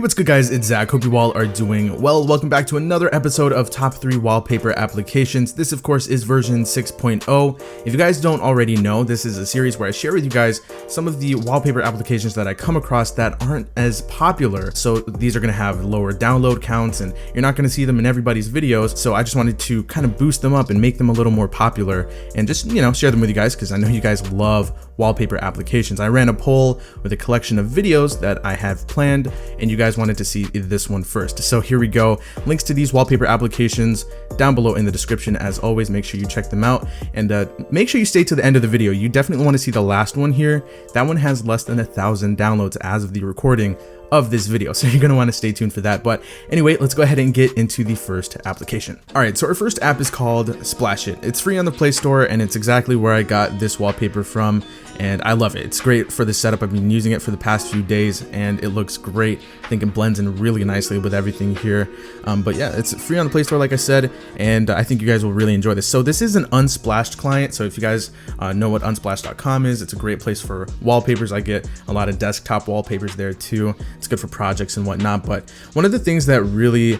What's good guys, it's Zach. Hope you all are doing well. Welcome back to another episode of Top 3 Wallpaper Applications. This of course is version 6.0. If you guys don't already know, this is a series where I share with you guys some of the wallpaper applications that I come across that aren't as popular. So these are going to have lower download counts and you're not going to see them in everybody's videos. So I just wanted to kind of boost them up and make them a little more popular and just, share them with you guys because I know you guys love wallpaper applications. I ran a poll with a collection of videos that I have planned and you guys wanted to see this one first. So here we go. Links to these wallpaper applications down below in the description. As always, make sure you check them out and make sure you stay to the end of the video. You definitely want to see the last one here. That one has less than 1,000 downloads as of the recording of this video, so you're going to want to stay tuned for that. But anyway, let's go ahead and get into the first application. All right, so our first app is called Splashit. It's free on the Play Store and it's exactly where I got this wallpaper from, and I love it. It's great for the setup. I've been using it for the past few days and it looks great. I think it blends in really nicely with everything here. But yeah, it's free on the Play Store like I said, and I think you guys will really enjoy this. So this is an Unsplashed client, so if you guys know what unsplash.com is, it's a great place for wallpapers. I get a lot of desktop wallpapers there too. It's good for projects and whatnot. But one of the things that really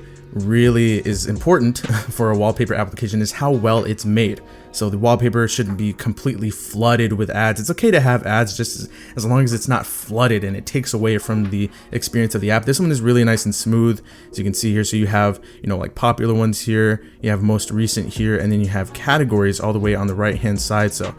is important for a wallpaper application is how well it's made. So the wallpaper shouldn't be completely flooded with ads. It's okay to have ads just as long as it's not flooded and it takes away from the experience of the app. This one is really nice and smooth, as you can see here. So you have, like popular ones here, you have most recent here, and then you have categories all the way on the right hand side. So,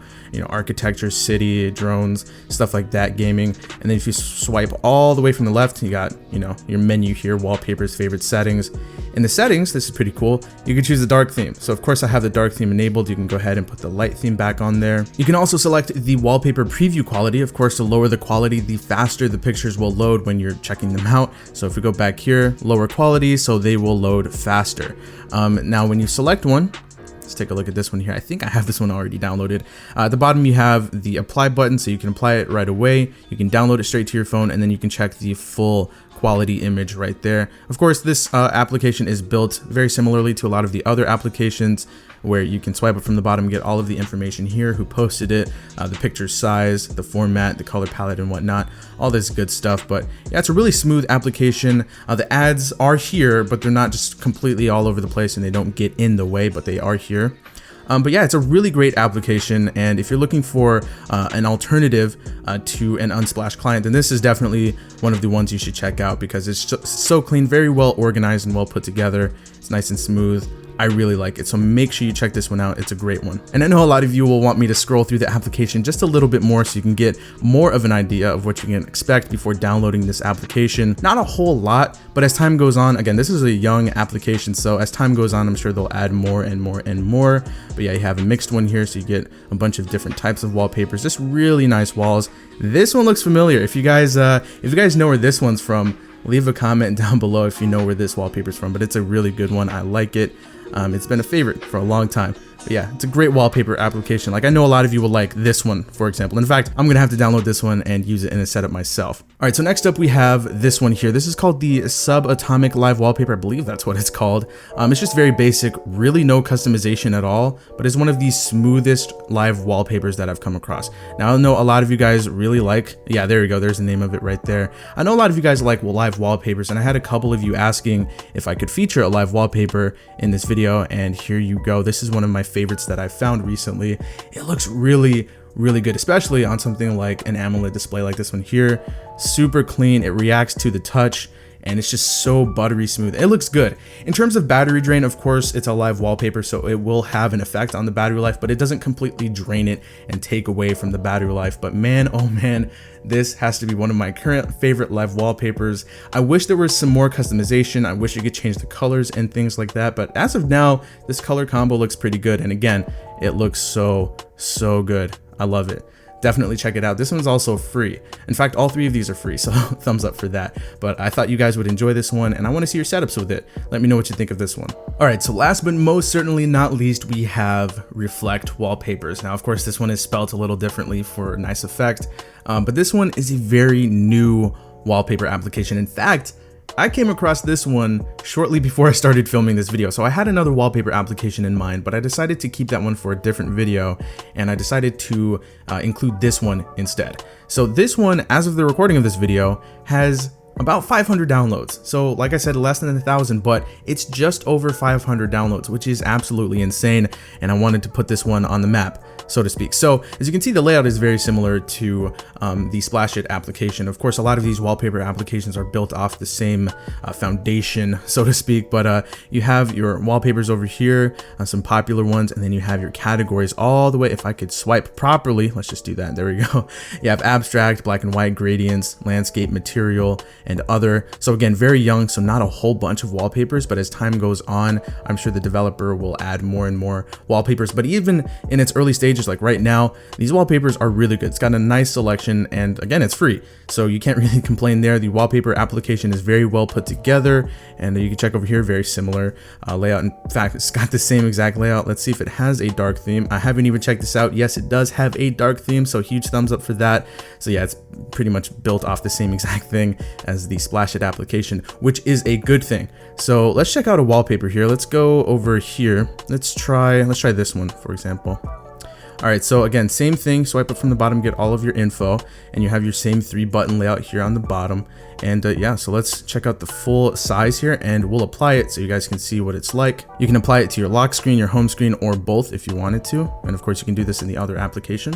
architecture, city, drones, stuff like that, gaming. And then if you swipe all the way from the left, you got, your menu here, wallpapers, favorite settings. In the settings, this is pretty cool. You can choose the dark theme. So of course I have the dark theme enabled. You can go ahead and put the light theme back on there. You can also select the wallpaper preview quality. Of course, the lower the quality, the faster the pictures will load when you're checking them out. So if we go back here, lower quality, so they will load faster. Now when you select one, let's take a look at this one here. I think I have this one already downloaded. At the bottom, you have the apply button, so you can apply it right away. You can download it straight to your phone, and then you can check the full quality image right there. Of course, this application is built very similarly to a lot of the other applications where you can swipe up from the bottom, get all of the information here, who posted it, the picture size, the format, the color palette and whatnot, all this good stuff. But yeah, it's a really smooth application. The ads are here, but they're not just completely all over the place and they don't get in the way, but they are here. But yeah, it's a really great application, and if you're looking for an alternative to an Unsplash client, then this is definitely one of the ones you should check out because it's so clean, very well organized and well put together. It's nice and smooth. I really like it, so make sure you check this one out. It's a great one. And I know a lot of you will want me to scroll through the application just a little bit more so you can get more of an idea of what you can expect before downloading this application. Not a whole lot, but as time goes on, again, this is a young application, so as time goes on, I'm sure they'll add more and more and more. But yeah, you have a mixed one here, so you get a bunch of different types of wallpapers, just really nice walls. This one looks familiar. If you guys know where this one's from, leave a comment down below if you know where this wallpaper's from, but it's a really good one. I like it. It's been a favorite for a long time. But yeah, it's a great wallpaper application. Like, I know a lot of you will like this one, for example. In fact, I'm gonna have to download this one and use it in a setup myself. All right, so next up we have this one here. This is called the Subatomic Live Wallpaper. I believe that's what it's called. It's just very basic, really no customization at all, but it's one of the smoothest live wallpapers that I've come across. Now, I know a lot of you guys really like, yeah, there you go. There's the name of it right there. I know a lot of you guys like live wallpapers, and I had a couple of you asking if I could feature a live wallpaper in this video, and here you go. This is one of my favorites that I found recently. It looks really good, especially on something like an AMOLED display like this one here. Super clean, it reacts to the touch, and it's just so buttery smooth. It looks good. In terms of battery drain, of course, it's a live wallpaper, so it will have an effect on the battery life, but it doesn't completely drain it and take away from the battery life. But man, oh man, this has to be one of my current favorite live wallpapers. I wish there was some more customization. I wish you could change the colors and things like that, but as of now, this color combo looks pretty good. And again, it looks so good. I love it. Definitely check it out. This one's also free. In fact, all three of these are free, so thumbs up for that. But I thought you guys would enjoy this one, and I want to see your setups with it. Let me know what you think of this one. All right, so last but most certainly not least, we have Reflect Wallpapers. Now, of course, this one is spelled a little differently for nice effect, but this one is a very new wallpaper application. In fact, I came across this one shortly before I started filming this video. So I had another wallpaper application in mind, but I decided to keep that one for a different video, and I decided to include this one instead. So this one, as of the recording of this video, has about 500 downloads. So like I said, less than 1,000, but it's just over 500 downloads, which is absolutely insane. And I wanted to put this one on the map, so to speak. So as you can see, the layout is very similar to the Splashit application. Of course, a lot of these wallpaper applications are built off the same foundation, so to speak, but you have your wallpapers over here, some popular ones, and then you have your categories all the way. If I could swipe properly, let's just do that. There we go. You have abstract, black and white, gradients, landscape, material, and other. So again, very young, so not a whole bunch of wallpapers, but as time goes on, I'm sure the developer will add more and more wallpapers. But even in its early stages, like right now, these wallpapers are really good. It's got a nice selection, and again, it's free, so you can't really complain there. The wallpaper application is very well put together, and you can check over here, very similar layout. In fact, it's got the same exact layout. Let's see if it has a dark theme. I haven't even checked this out. Yes, it does have a dark theme, so huge thumbs up for that. So yeah, it's pretty much built off the same exact thing as the Splashit application, which is a good thing. So let's check out a wallpaper here. Let's go over here. Let's try this one, for example. All right, so again, same thing, swipe up from the bottom, get all of your info, and you have your same 3-button layout here on the bottom. And yeah, so let's check out the full size here, and we'll apply it so you guys can see what it's like. You can apply it to your lock screen, your home screen, or both if you wanted to. And of course, you can do this in the other application.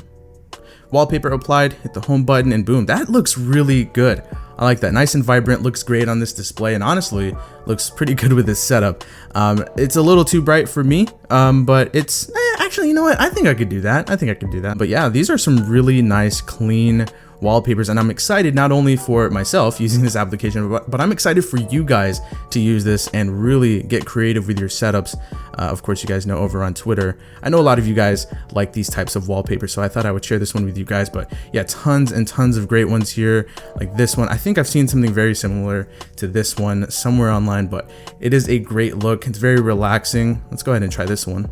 Wallpaper applied, hit the home button, and boom, that looks really good. I like that. Nice and vibrant, looks great on this display, and honestly, looks pretty good with this setup. It's a little too bright for me, but it's, actually, you know what? I think I could do that. But yeah, these are some really nice, clean wallpapers, and I'm excited not only for myself using this application, but I'm excited for you guys to use this and really get creative with your setups. Of course, you guys know over on Twitter, I know a lot of you guys like these types of wallpapers, so I thought I would share this one with you guys. But yeah, tons and tons of great ones here, like this one. I think I've seen something very similar to this one somewhere online, but it is a great look. It's very relaxing. Let's go ahead and try this one.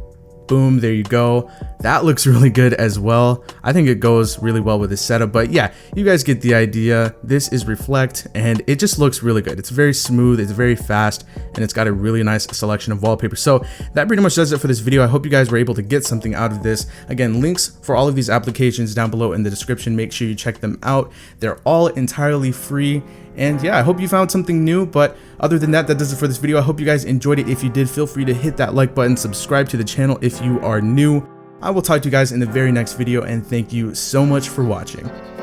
Boom, there you go. That looks really good as well. I think it goes really well with this setup, but yeah, you guys get the idea. This is Reflect, and it just looks really good. It's very smooth, it's very fast, and it's got a really nice selection of wallpaper. So that pretty much does it for this video. I hope you guys were able to get something out of this. Again, links for all of these applications down below in the description. Make sure you check them out. They're all entirely free. And yeah, I hope you found something new, but other than that, that does it for this video. I hope you guys enjoyed it. If you did, feel free to hit that like button, subscribe to the channel if you are new. I will talk to you guys in the very next video, and thank you so much for watching.